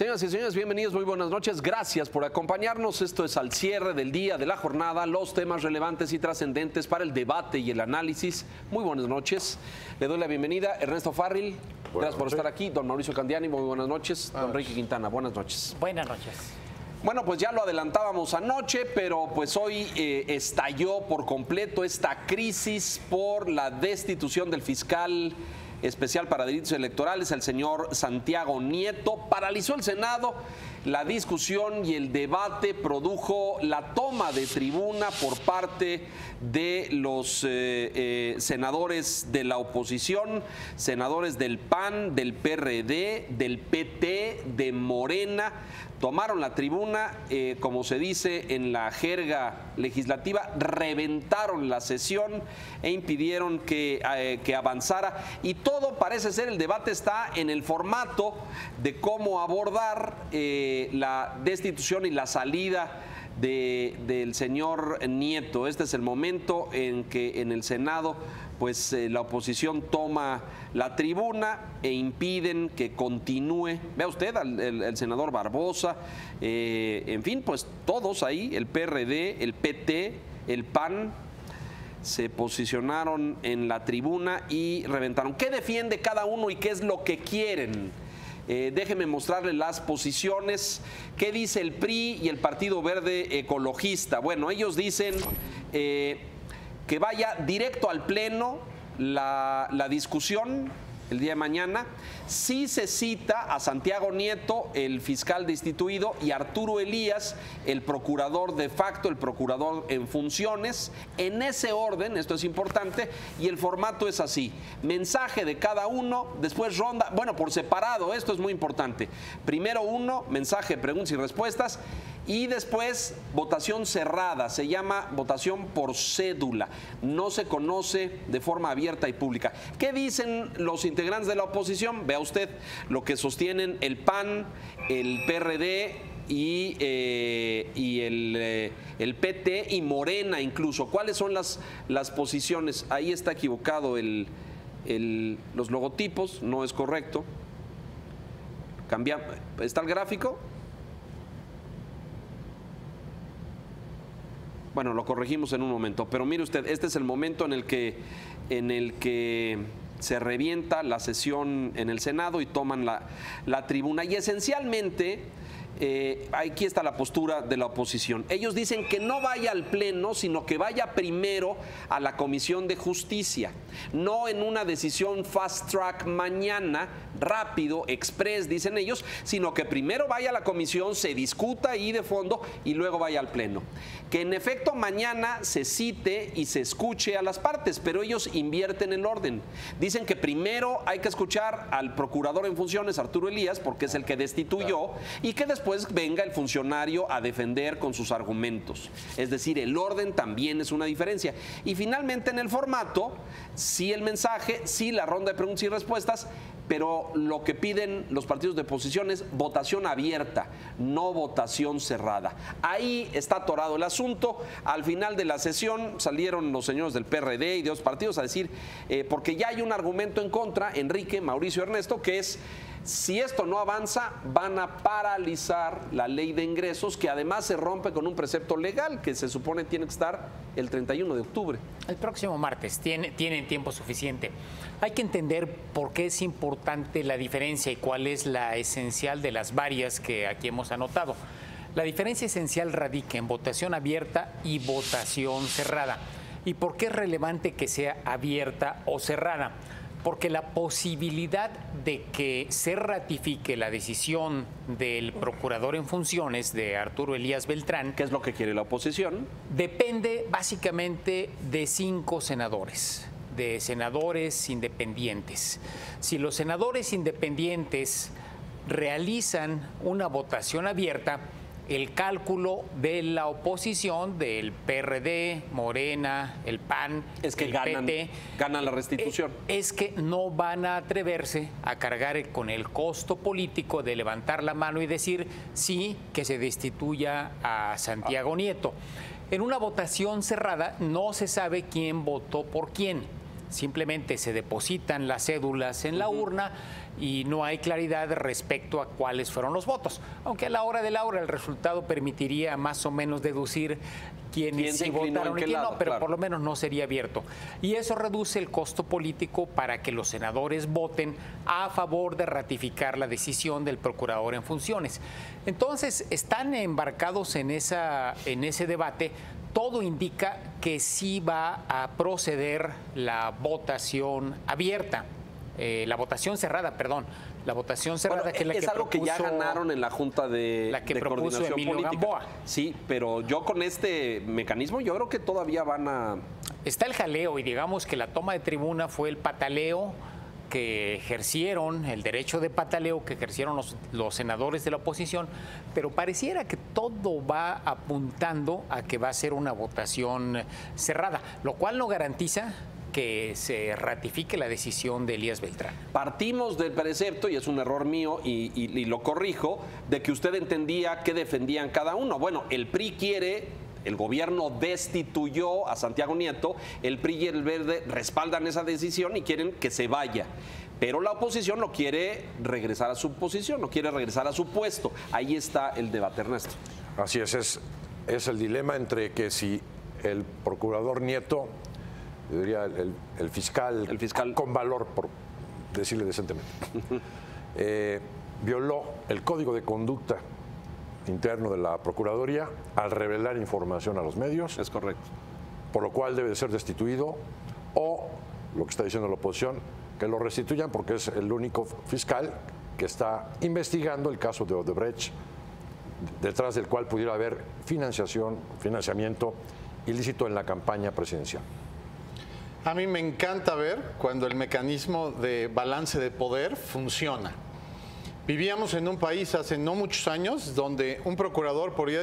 Señoras y señores, bienvenidos, muy buenas noches. Gracias por acompañarnos. Esto es al cierre del día, de la jornada, los temas relevantes y trascendentes para el debate y el análisis. Muy buenas noches. Le doy la bienvenida a Ernesto Farril. Gracias por estar aquí. Don Mauricio Candiani, muy buenas noches. Don Enrique Quintana, buenas noches. Buenas noches. Bueno, pues ya lo adelantábamos anoche, pero pues hoy estalló por completo esta crisis por la destitución del fiscal especial para delitos electorales, el señor Santiago Nieto. Paralizó el Senado, la discusión y el debate produjo la toma de tribuna por parte de los senadores de la oposición, senadores del PAN, del PRD, del PT, de Morena. Tomaron la tribuna, como se dice en la jerga legislativa, reventaron la sesión e impidieron que avanzara. Y todo parece ser, el debate está en el formato de cómo abordar la destitución y la salida del señor Nieto. Este es el momento en que en el Senado pues la oposición toma la tribuna e impiden que continúe. Vea usted el senador Barbosa, en fin, pues todos ahí, el PRD, el PT, el PAN, se posicionaron en la tribuna y reventaron. ¿Qué defiende cada uno y qué es lo que quieren? Déjenme mostrarles las posiciones. ¿Qué dice el PRI y el Partido Verde Ecologista? Bueno, ellos dicen que vaya directo al Pleno la discusión el día de mañana. Sí se cita a Santiago Nieto, el fiscal destituido, y Arturo Elías, el procurador de facto, el procurador en funciones. En ese orden, esto es importante, y el formato es así: mensaje de cada uno, después ronda, bueno, por separado, esto es muy importante. Primero uno, mensaje, preguntas y respuestas, y después votación cerrada, se llama votación por cédula, no se conoce de forma abierta y pública. ¿Qué dicen los integrantes de la oposición? Vea usted lo que sostienen el PAN, el PRD y el PT y Morena incluso. ¿Cuáles son las posiciones? Ahí está equivocado los logotipos, no es correcto. ¿Está el gráfico? Bueno, lo corregimos en un momento, pero mire usted, este es el momento en el que se revienta la sesión en el Senado y toman la tribuna. Y esencialmente, aquí está la postura de la oposición. Ellos dicen que no vaya al Pleno, sino que vaya primero a la Comisión de Justicia. No en una decisión fast track mañana, rápido, express, dicen ellos, sino que primero vaya a la comisión, se discuta ahí de fondo y luego vaya al Pleno. Que en efecto mañana se cite y se escuche a las partes, pero ellos invierten el orden. Dicen que primero hay que escuchar al procurador en funciones, Arturo Elías, porque es el que destituyó, y que después venga el funcionario a defender con sus argumentos. Es decir, el orden también es una diferencia. Y finalmente en el formato, sí el mensaje, sí la ronda de preguntas y respuestas, pero lo que piden los partidos de oposición es votación abierta, no votación cerrada. Ahí está atorado el asunto. Al final de la sesión salieron los señores del PRD y de otros partidos a decir, porque ya hay un argumento en contra, Enrique, Mauricio, Ernesto, que es: si esto no avanza, van a paralizar la ley de ingresos, que además se rompe con un precepto legal que se supone tiene que estar el 31 de octubre. El próximo martes, tienen tiempo suficiente. Hay que entender por qué es importante la diferencia y cuál es la esencial de las varias que aquí hemos anotado. La diferencia esencial radica en votación abierta y votación cerrada. ¿Y por qué es relevante que sea abierta o cerrada? Porque la posibilidad de que se ratifique la decisión del procurador en funciones, de Arturo Elías Beltrán, ¿qué es lo que quiere la oposición? Depende básicamente de 5 senadores, de senadores independientes. Si los senadores independientes realizan una votación abierta, el cálculo de la oposición, del PRD, Morena, el PAN, es que el PT, ganan la restitución. Es que no van a atreverse a cargar con el costo político de levantar la mano y decir sí, que se destituya a Santiago Nieto. En una votación cerrada no se sabe quién votó por quién. simplemente se depositan las cédulas en la urna y no hay claridad respecto a cuáles fueron los votos. Aunque a la hora de la hora el resultado permitiría más o menos deducir quiénes sí votaron y quién no, pero por lo menos no sería abierto. Y eso reduce el costo político para que los senadores voten a favor de ratificar la decisión del procurador en funciones. Entonces, están embarcados en ese debate. Todo indica que sí va a proceder la votación abierta. La votación cerrada, perdón. La votación cerrada, bueno, que es la que algo propuso, que ya ganaron en la Junta de Coordinación Emilio Política. Gamboa. Sí, pero yo con este mecanismo yo creo que todavía van a... Está el jaleo y digamos que la toma de tribuna fue el pataleo que ejercieron, el derecho de pataleo que ejercieron los senadores de la oposición, pero pareciera que todo va apuntando a que va a ser una votación cerrada, lo cual no garantiza que se ratifique la decisión de Elías Beltrán. Partimos del precepto, y es un error mío y lo corrijo, de que usted entendía que defendían cada uno. Bueno, el PRI quiere, el gobierno destituyó a Santiago Nieto, el PRI y el Verde respaldan esa decisión y quieren que se vaya. Pero la oposición no quiere regresar a su posición, no quiere regresar a su puesto. Ahí está el debate, Ernesto. Así es el dilema entre que si el procurador Nieto, yo diría el fiscal con valor, por decirle decentemente, violó el código de conducta interno de la Procuraduría al revelar información a los medios. Es correcto. Por lo cual debe de ser destituido, o lo que está diciendo la oposición, que lo restituyan porque es el único fiscal que está investigando el caso de Odebrecht, detrás del cual pudiera haber financiamiento ilícito en la campaña presidencial. A mí me encanta ver cuando el mecanismo de balance de poder funciona. Vivíamos en un país hace no muchos años donde un procurador podía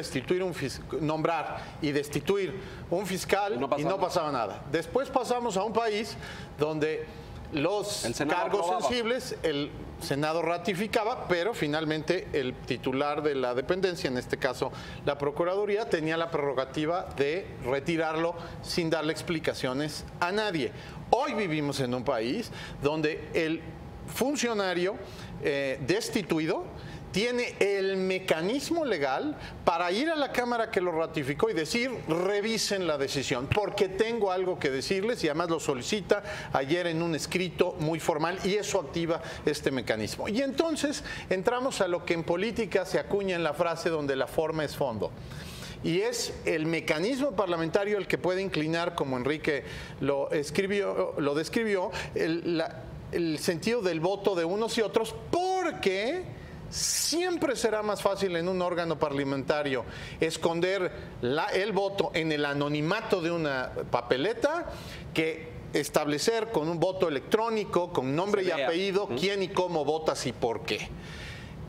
nombrar y destituir un fiscal y no pasaba nada. Después pasamos a un país donde los cargos sensibles el Senado ratificaba, pero finalmente el titular de la dependencia, en este caso la Procuraduría, tenía la prerrogativa de retirarlo sin darle explicaciones a nadie. Hoy vivimos en un país donde el funcionario destituido tiene el mecanismo legal para ir a la Cámara que lo ratificó y decir, revisen la decisión, porque tengo algo que decirles, y además lo solicita ayer en un escrito muy formal, y eso activa este mecanismo. Y entonces entramos a lo que en política se acuña en la frase donde la forma es fondo. Y es el mecanismo parlamentario el que puede inclinar, como Enrique lo describió, el sentido del voto de unos y otros, porque siempre será más fácil en un órgano parlamentario esconder el voto en el anonimato de una papeleta que establecer con un voto electrónico, con nombre y apellido, quién y cómo votas y por qué.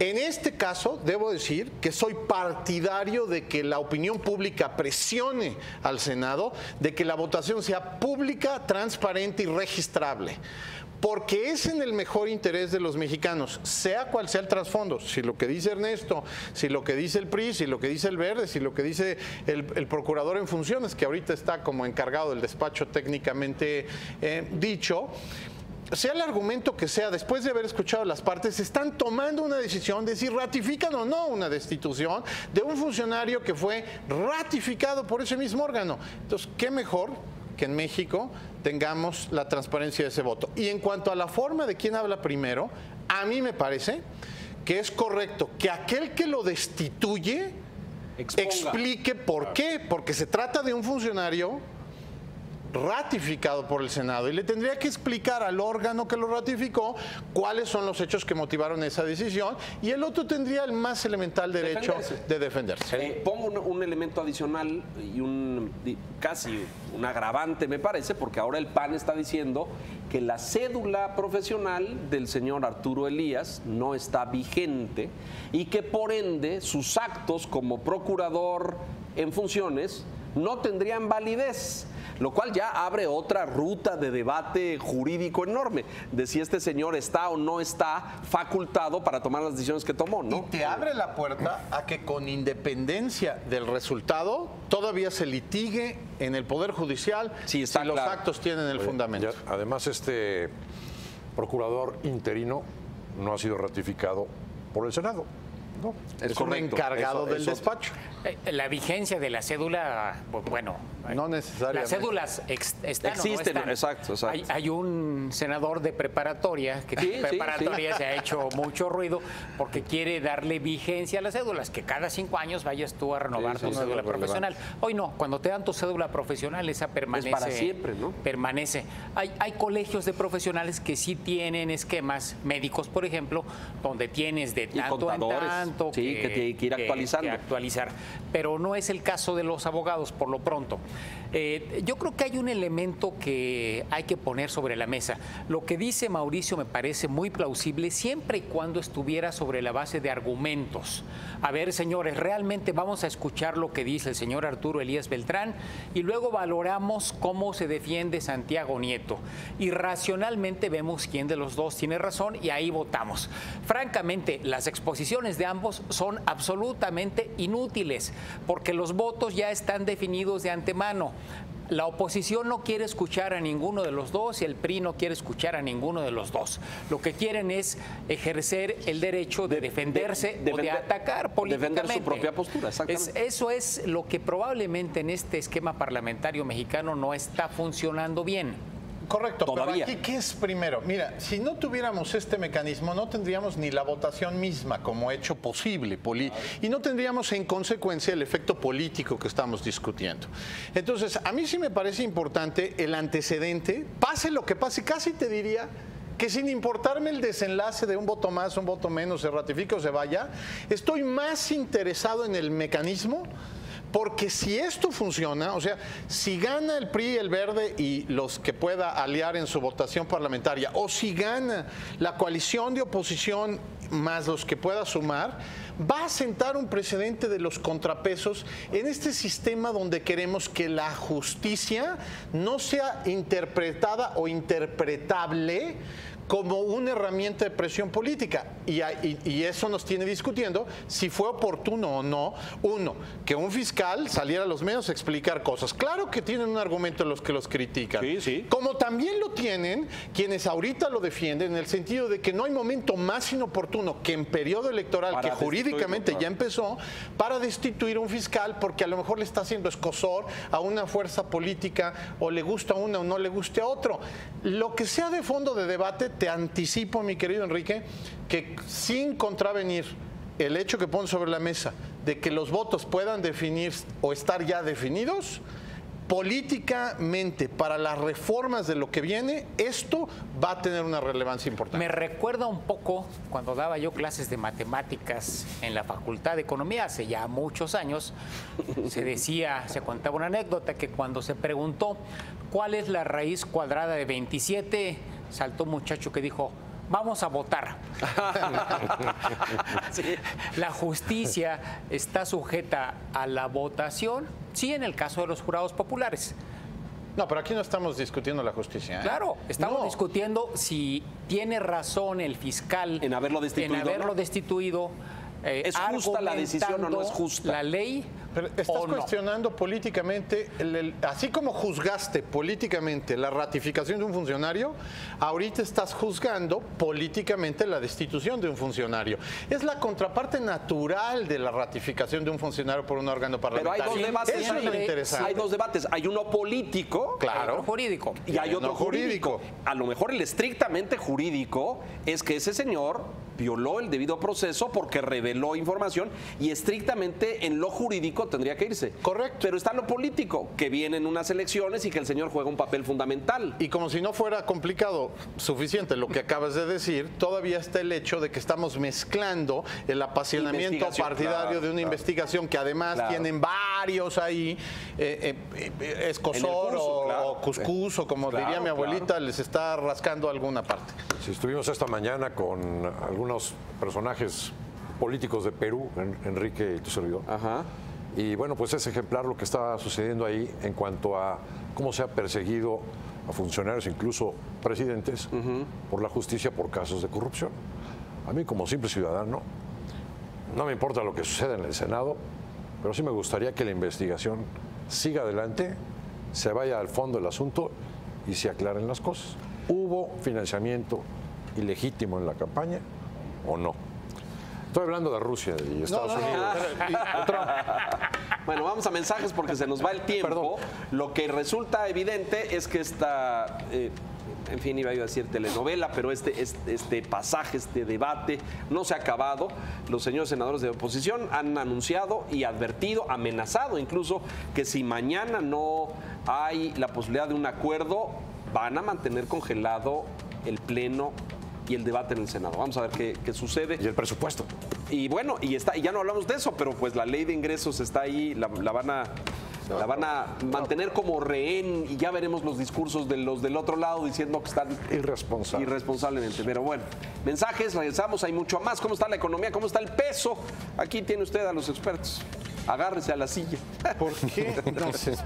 En este caso, debo decir que soy partidario de que la opinión pública presione al Senado, de que la votación sea pública, transparente y registrable. Porque es en el mejor interés de los mexicanos, sea cual sea el trasfondo, si lo que dice Ernesto, si lo que dice el PRI, si lo que dice el Verde, si lo que dice el procurador en funciones, que ahorita está como encargado del despacho técnicamente dicho, sea el argumento que sea, después de haber escuchado las partes, están tomando una decisión de si ratifican o no una destitución de un funcionario que fue ratificado por ese mismo órgano. Entonces, ¿qué mejor que en México tengamos la transparencia de ese voto? Y en cuanto a la forma de quién habla primero, a mí me parece que es correcto que aquel que lo destituye explique por qué, porque se trata de un funcionario ratificado por el Senado y le tendría que explicar al órgano que lo ratificó cuáles son los hechos que motivaron esa decisión, y el otro tendría el más elemental derecho de defenderse. Pongo un elemento adicional y casi un agravante, me parece, porque ahora el PAN está diciendo que la cédula profesional del señor Arturo Elías no está vigente y que por ende sus actos como procurador en funciones no tendrían validez. lo cual ya abre otra ruta de debate jurídico enorme de si este señor está o no está facultado para tomar las decisiones que tomó, ¿no? Y te abre la puerta a que con independencia del resultado todavía se litigue en el Poder Judicial Sí, está si los claro. actos tienen el fundamento. Ya, además, este procurador interino no ha sido ratificado por el Senado. No. Es un correcto. encargado Eso- del eso- despacho. La vigencia de la cédula, bueno, No necesariamente. las cédulas están Existen, o no están. exacto. Hay un senador de preparatoria que Sí, preparatoria se ha hecho mucho ruido porque quiere darle vigencia a las cédulas, que cada 5 años vayas tú a renovar tu cédula profesional. Hoy no, cuando te dan tu cédula profesional, esa permanece. para siempre, ¿no? Permanece. Hay colegios de profesionales que sí tienen esquemas médicos, por ejemplo, donde tienes de Y tanto en contadores, tanto sí, que tiene que ir actualizando. actualizar, pero no es el caso de los abogados por lo pronto. Yo creo que hay un elemento que hay que poner sobre la mesa. Lo que dice Mauricio me parece muy plausible siempre y cuando estuviera sobre la base de argumentos. A ver, señores, realmente vamos a escuchar lo que dice el señor Arturo Elías Beltrán y luego valoramos cómo se defiende Santiago Nieto. Y racionalmente vemos quién de los dos tiene razón y ahí votamos. Francamente, las exposiciones de ambos son absolutamente inútiles porque los votos ya están definidos de antemano. La oposición no quiere escuchar a ninguno de los dos y el PRI no quiere escuchar a ninguno de los dos. Lo que quieren es ejercer el derecho de defenderse o de atacar políticamente. defender su propia postura, exactamente. Eso es lo que probablemente en este esquema parlamentario mexicano no está funcionando bien. Correcto, Todavía. pero aquí, ¿qué es primero? Mira, si no tuviéramos este mecanismo, no tendríamos ni la votación misma como hecho posible, y no tendríamos en consecuencia el efecto político que estamos discutiendo. Entonces, a mí sí me parece importante el antecedente, pase lo que pase, casi te diría que sin importarme el desenlace de un voto más, un voto menos, se ratifique o se vaya, estoy más interesado en el mecanismo. Porque si esto funciona, o sea, si gana el PRI, el Verde y los que pueda aliar en su votación parlamentaria, o si gana la coalición de oposición más los que pueda sumar, va a sentar un precedente de los contrapesos en este sistema donde queremos que la justicia no sea interpretada o interpretable como una herramienta de presión política. Y eso nos tiene discutiendo si fue oportuno o no, uno, que un fiscal saliera a los medios a explicar cosas. Claro que tienen un argumento los que los critican. Sí, sí. Como también lo tienen quienes ahorita lo defienden, en el sentido de que no hay momento más inoportuno que en periodo electoral, Para que jurídicamente destituirlo, ya empezó, para destituir un fiscal porque a lo mejor le está haciendo escozor a una fuerza política o le gusta a una o no le guste a otro. Lo que sea de fondo de debate, te anticipo, mi querido Enrique, que sin contravenir el hecho que pone sobre la mesa de que los votos puedan definir o estar ya definidos, políticamente para las reformas de lo que viene, esto va a tener una relevancia importante. Me recuerda un poco cuando daba yo clases de matemáticas en la Facultad de Economía hace ya muchos años. Se contaba una anécdota que cuando se preguntó cuál es la raíz cuadrada de 27, saltó un muchacho que dijo: vamos a votar. Sí. La justicia está sujeta a la votación, sí, en el caso de los jurados populares. No, pero aquí no estamos discutiendo la justicia, ¿eh? Claro, estamos No. discutiendo si tiene razón el fiscal En haberlo destituido, ¿no? ¿Es justa la decisión o no es justa? La ley. Pero estás o no. cuestionando políticamente, así como juzgaste políticamente la ratificación de un funcionario, ahorita estás juzgando políticamente la destitución de un funcionario. Es la contraparte natural de la ratificación de un funcionario por un órgano Pero hay parlamentario. dos debates. Eso es lo interesante. Hay dos debates. Hay uno político. Claro. Otro jurídico. Y hay otro No jurídico. A lo mejor el estrictamente jurídico es que ese señor violó el debido proceso porque reveló información y estrictamente en lo jurídico tendría que irse. Correcto. Pero está lo político, que vienen unas elecciones y que el señor juega un papel fundamental. Y como si no fuera complicado suficiente lo que acabas de decir, todavía está el hecho de que estamos mezclando el apasionamiento Investigación, partidario claro, de una investigación que además Claro. tienen varios ahí, escosor En el curso, claro. o cuscús o como Claro, diría mi abuelita, claro. les está rascando alguna parte. Si estuvimos esta mañana con algunos personajes políticos de Perú, Enrique y tu servidor, Ajá. Y bueno, pues es ejemplar lo que está sucediendo ahí en cuanto a cómo se ha perseguido a funcionarios, incluso presidentes, por la justicia por casos de corrupción. A mí, como simple ciudadano, no me importa lo que suceda en el Senado, pero sí me gustaría que la investigación siga adelante, se vaya al fondo del asunto y se aclaren las cosas. ¿Hubo financiamiento ilegítimo en la campaña o no? Estoy hablando de Rusia y Estados Unidos. Bueno, vamos a mensajes porque se nos va el tiempo. Perdón. Lo que resulta evidente es que esta, en fin, iba yo a decir telenovela, pero este pasaje, este debate no se ha acabado. Los señores senadores de oposición han anunciado y advertido, amenazado incluso, que si mañana no hay la posibilidad de un acuerdo, van a mantener congelado el pleno y el debate en el Senado. Vamos a ver qué sucede. Y el presupuesto. Y bueno, y ya no hablamos de eso, pero pues la ley de ingresos está ahí, la van a mantener como rehén y ya veremos los discursos de los del otro lado diciendo que están irresponsablemente. Pero bueno, mensajes, regresamos, hay mucho más. ¿Cómo está la economía? ¿Cómo está el peso? Aquí tiene usted a los expertos. Agárrese a la silla. ¿Por qué? No sé.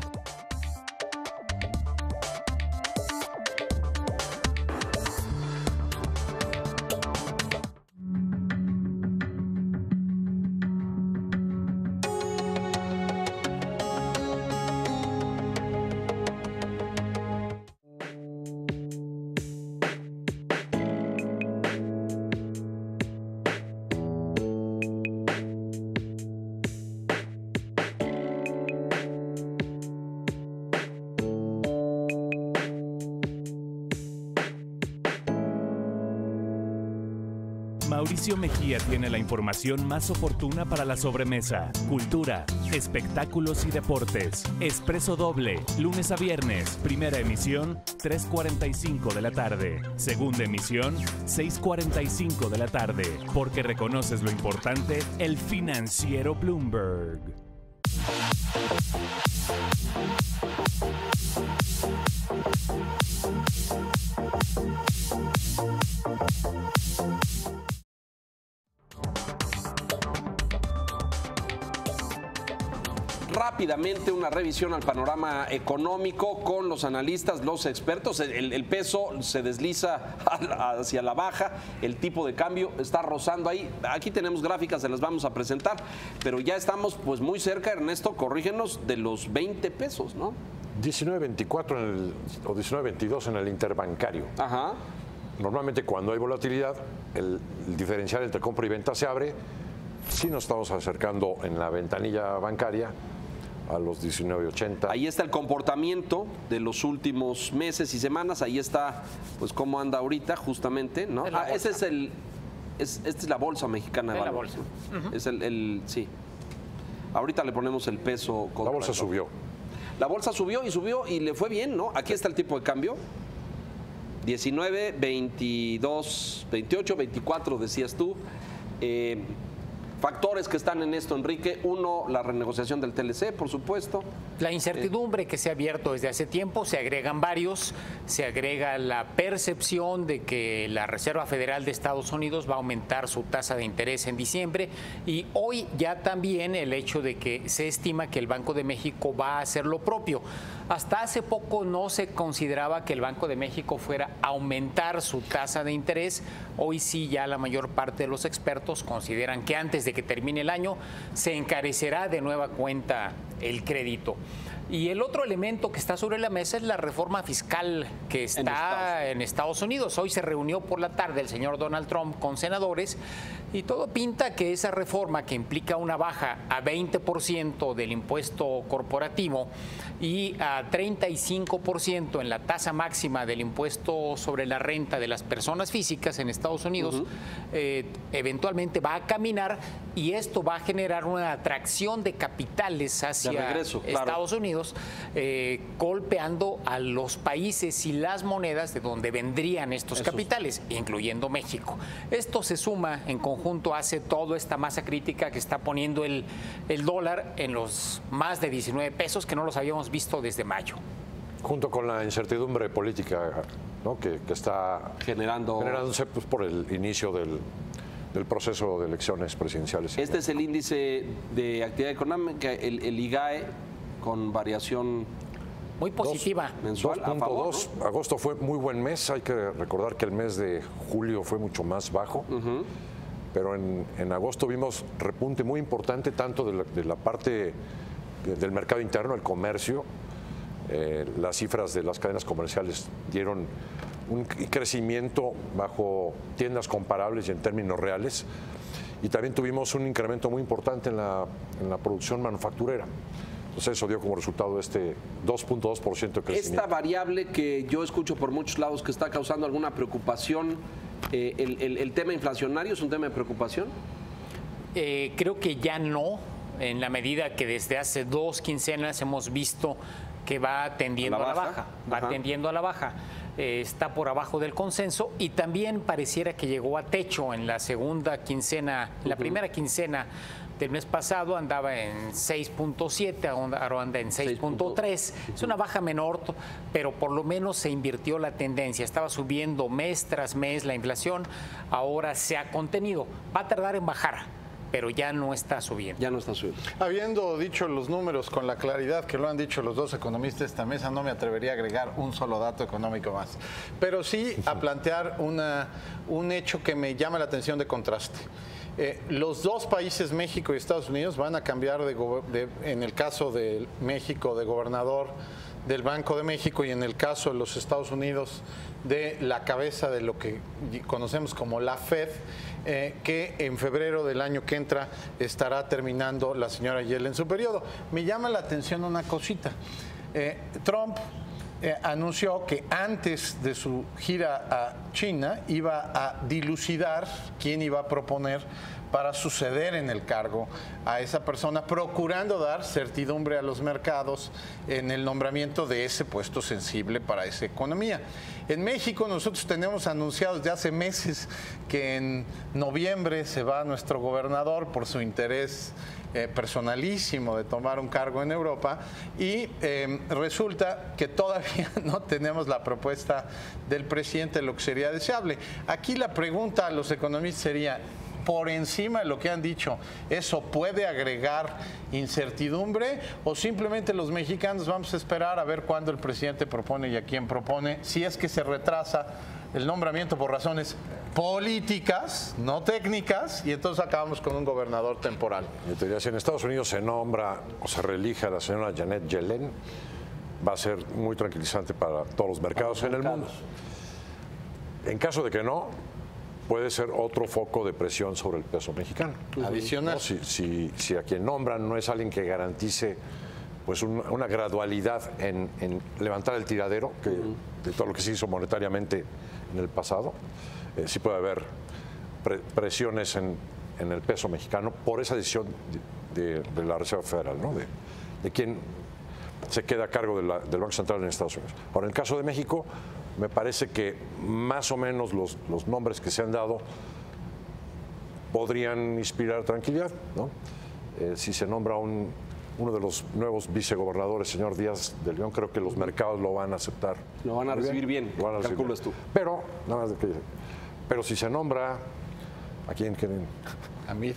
Mauricio Mejía tiene la información más oportuna para la sobremesa, cultura, espectáculos y deportes. Expreso Doble, lunes a viernes, primera emisión, 3:45 de la tarde. Segunda emisión, 6:45 de la tarde. Porque reconoces lo importante, el financiero Bloomberg. Rápidamente una revisión al panorama económico con los analistas, los expertos. El peso se desliza hacia la baja, el tipo de cambio está rozando ahí. Aquí tenemos gráficas, se las vamos a presentar, pero ya estamos pues muy cerca, Ernesto, corrígenos, de los 20 pesos, ¿no? 19.24 o 19.22 en el interbancario. Ajá. Normalmente cuando hay volatilidad, el diferencial entre compra y venta se abre. Sí nos estamos acercando en la ventanilla bancaria a los 19.80. Ahí está el comportamiento de los últimos meses y semanas. Ahí está, pues, cómo anda ahorita, justamente, ¿no? Ese es esta es la bolsa mexicana de valores. La bolsa. Es sí. Ahorita le ponemos el peso. La bolsa subió. La bolsa subió y le fue bien, ¿no? Aquí está el tipo de cambio. 19, 22, 28, 24, decías tú. Factores que están en esto, Enrique. Uno, la renegociación del TLC, por supuesto. La incertidumbre que se ha abierto desde hace tiempo, se agregan varios, se agrega la percepción de que la Reserva Federal de Estados Unidos va a aumentar su tasa de interés en diciembre y hoy ya también el hecho de que se estima que el Banco de México va a hacer lo propio. Hasta hace poco no se consideraba que el Banco de México fuera a aumentar su tasa de interés. Hoy sí ya la mayor parte de los expertos consideran que antes de que termine el año se encarecerá de nueva cuenta el crédito. Y el otro elemento que está sobre la mesa es la reforma fiscal que está en Estados Unidos. Hoy se reunió por la tarde el señor Donald Trump con senadores y todo pinta que esa reforma que implica una baja a 20% del impuesto corporativo y a 35% en la tasa máxima del impuesto sobre la renta de las personas físicas en Estados Unidos, eventualmente va a caminar y esto va a generar una atracción de capitales hacia Estados Unidos, golpeando a los países y las monedas de donde vendrían estos capitales, incluyendo México. Esto se suma en conjunto, hace toda esta masa crítica que está poniendo el dólar en los más de 19 pesos que no los habíamos visto desde mayo. Junto con la incertidumbre política, ¿no?, que está generándose pues, por el inicio del proceso de elecciones presidenciales. Este es el índice de actividad económica, el IGAE, con variación muy positiva. mensual a favor, 2.2. ¿no? Agosto fue muy buen mes. Hay que recordar que el mes de julio fue mucho más bajo. Pero en agosto vimos repunte muy importante tanto de la parte del mercado interno, el comercio. Las cifras de las cadenas comerciales dieron un crecimiento bajo tiendas comparables y en términos reales. Y también tuvimos un incremento muy importante en la producción manufacturera. Entonces eso dio como resultado este 2.2% de crecimiento. Esta variable que yo escucho por muchos lados que está causando alguna preocupación, ¿el tema inflacionario es un tema de preocupación? Creo que ya no, en la medida que desde hace 2 quincenas hemos visto que va tendiendo a la baja. Va tendiendo a la baja. Está por abajo del consenso y también pareciera que llegó a techo en la segunda quincena, la primera quincena del mes pasado andaba en 6.7, ahora anda en 6.3. Es una baja menor, pero por lo menos se invirtió la tendencia. Estaba subiendo mes tras mes la inflación, ahora se ha contenido. Va a tardar en bajar, pero ya no está subiendo. Ya no está subiendo. Habiendo dicho los números con la claridad que lo han dicho los dos economistas de esta mesa, no me atrevería a agregar un solo dato económico más. Pero sí a plantear un hecho que me llama la atención de contraste. Los dos países, México y Estados Unidos, van a cambiar, en el caso de México, de gobernador del Banco de México, y en el caso de los Estados Unidos, de la cabeza de lo que conocemos como la Fed, que en febrero del año que entra estará terminando la señora Yellen su periodo. Me llama la atención una cosita. Trump anunció que antes de su gira a China iba a dilucidar quién iba a proponer para suceder en el cargo a esa persona, procurando dar certidumbre a los mercados en el nombramiento de ese puesto sensible para esa economía. En México nosotros tenemos anunciado desde hace meses que en noviembre se va nuestro gobernador por su interés personalísimo de tomar un cargo en Europa, y resulta que todavía no tenemos la propuesta del presidente de lo que sería deseable. Aquí la pregunta a los economistas sería, por encima de lo que han dicho, ¿eso puede agregar incertidumbre o simplemente los mexicanos vamos a esperar a ver cuándo el presidente propone y a quién propone, si es que se retrasa el nombramiento por razones políticas, no técnicas, y entonces acabamos con un gobernador temporal? Yo te diría, si en Estados Unidos se nombra o se reelige a la señora Janet Yellen, va a ser muy tranquilizante para todos los mercados en el mundo. En caso de que no, puede ser otro foco de presión sobre el peso mexicano. Adicional. ¿No? Si a quien nombran no es alguien que garantice pues una gradualidad en levantar el tiradero de todo lo que se hizo monetariamente en el pasado, sí puede haber presiones en el peso mexicano por esa decisión de la Reserva Federal, ¿no? de quién se queda a cargo del Banco Central en Estados Unidos. Ahora, en el caso de México, me parece que más o menos los nombres que se han dado podrían inspirar tranquilidad, ¿no? Si se nombra uno de los nuevos vicegobernadores, señor Díaz de León, creo que los mercados lo van a aceptar. Lo van a recibir bien, calculas tú. Pero, nada más pero si se nombra, ¿a quién quieren? A mí.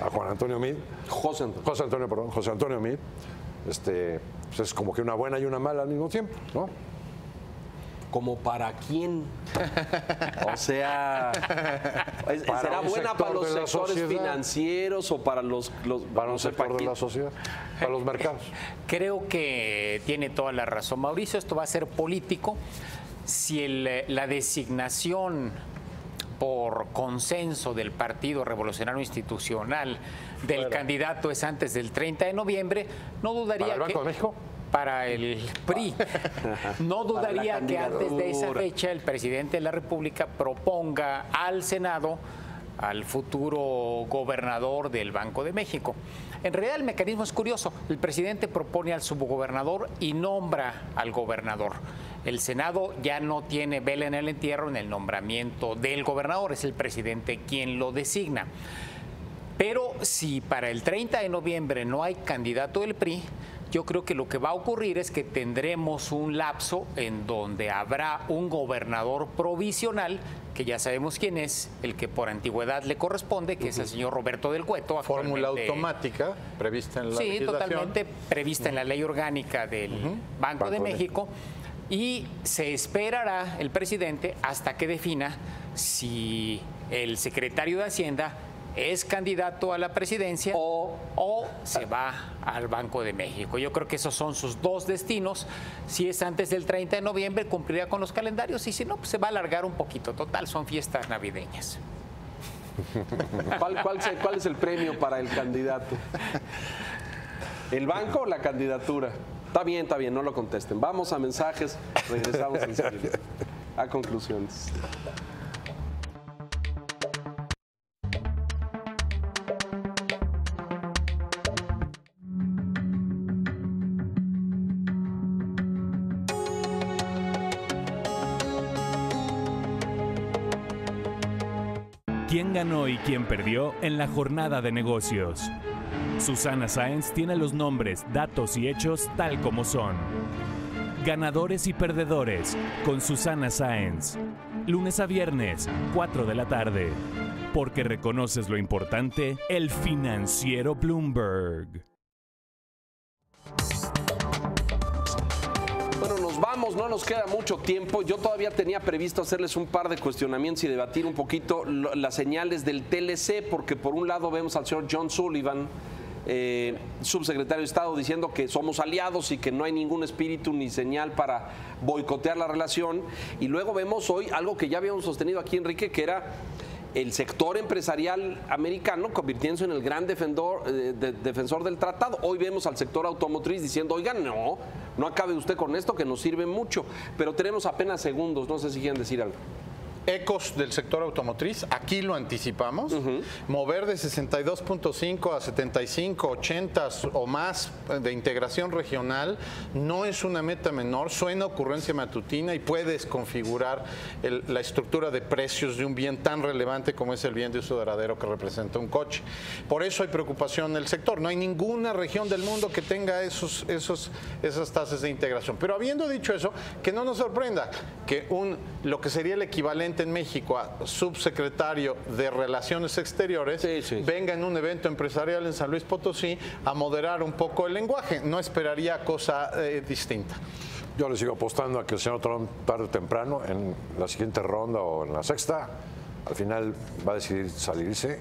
A Juan Antonio Meade. José Antonio Meade. Pues es como que una buena y una mala al mismo tiempo, ¿no? ¿Como para quién? O sea, ¿será buena para los sectores financieros o para los para un sector de la sociedad, para los mercados? Creo que tiene toda la razón Mauricio, esto va a ser político. Si la designación por consenso del Partido Revolucionario Institucional del candidato es antes del 30 de noviembre, no dudaría ¿Para el Banco de México? Para el PRI. No dudaría que antes de esa fecha el presidente de la República proponga al Senado al futuro gobernador del Banco de México. En realidad el mecanismo es curioso. El presidente propone al subgobernador y nombra al gobernador. El Senado ya no tiene vela en el entierro en el nombramiento del gobernador, es el presidente quien lo designa. Pero si para el 30 de noviembre no hay candidato del PRI, yo creo que lo que va a ocurrir es que tendremos un lapso en donde habrá un gobernador provisional, que ya sabemos quién es, el que por antigüedad le corresponde, que es el señor Roberto del Cueto. Fórmula automática prevista en la legislación. Sí, totalmente prevista en la ley orgánica del Banco de México. Y se esperará el presidente hasta que defina si el secretario de Hacienda es candidato a la presidencia o se va al Banco de México. Yo creo que esos son sus dos destinos. Si es antes del 30 de noviembre, cumplirá con los calendarios, y si no, pues se va a alargar un poquito. Total, son fiestas navideñas. ¿Cuál es el premio para el candidato? ¿El banco o la candidatura? Está bien, no lo contesten. Vamos a mensajes, regresamos enseguida a conclusiones. ¿Quién ganó y quién perdió en la jornada de negocios? Susana Sáenz tiene los nombres, datos y hechos tal como son. Ganadores y perdedores con Susana Sáenz. Lunes a viernes, 4 de la tarde. Porque reconoces lo importante, el financiero Bloomberg. Bueno, nos vamos, no nos queda mucho tiempo. Yo todavía tenía previsto hacerles un par de cuestionamientos y debatir un poquito las señales del TLC, porque por un lado vemos al señor John Sullivan, subsecretario de Estado, diciendo que somos aliados y que no hay ningún espíritu ni señal para boicotear la relación. Y luego vemos hoy algo que ya habíamos sostenido aquí, Enrique, que era el sector empresarial americano convirtiéndose en el gran defensor del tratado. Hoy vemos al sector automotriz diciendo, oigan, no acabe usted con esto, que nos sirve mucho. Pero tenemos apenas segundos, no sé si quieren decir algo. Ecos del sector automotriz, aquí lo anticipamos, mover de 62.5 a 75, 80 o más de integración regional no es una meta menor, suena ocurrencia matutina y puedes configurar la estructura de precios de un bien tan relevante como es el bien de uso duradero que representa un coche. Por eso hay preocupación en el sector, no hay ninguna región del mundo que tenga esas tasas de integración. Pero habiendo dicho eso, que no nos sorprenda que lo que sería el equivalente en México a subsecretario de Relaciones Exteriores venga en un evento empresarial en San Luis Potosí a moderar un poco el lenguaje. No esperaría cosa distinta. Yo le sigo apostando a que el señor Trump, tarde o temprano, en la siguiente ronda o en la sexta, al final va a decidir salirse,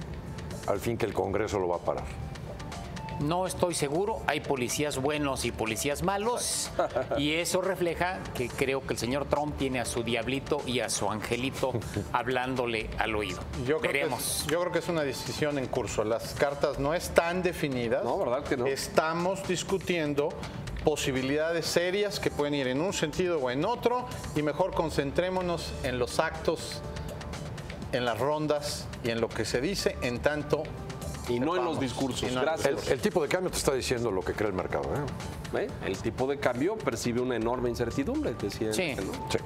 al fin que el Congreso lo va a parar. No estoy seguro, hay policías buenos y policías malos, y eso refleja que creo que el señor Trump tiene a su diablito y a su angelito hablándole al oído. Veremos. Yo creo que es una decisión en curso. Las cartas no están definidas. No, ¿verdad que no? Estamos discutiendo posibilidades serias que pueden ir en un sentido o en otro, y mejor concentrémonos en los actos, en las rondas y en lo que se dice, en tanto y no en los discursos. Gracias. El tipo de cambio te está diciendo lo que cree el mercado. El tipo de cambio percibe una enorme incertidumbre, decía. Sí. ¿No? Sí.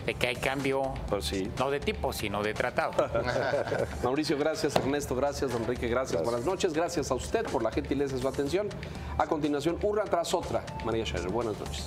De que hay cambio, pues sí, no de tipo, sino de tratado. Mauricio, gracias. Ernesto, gracias. Enrique, gracias. Buenas noches. Gracias a usted por la gentileza de su atención. A continuación, una tras otra. María Scherer, buenas noches.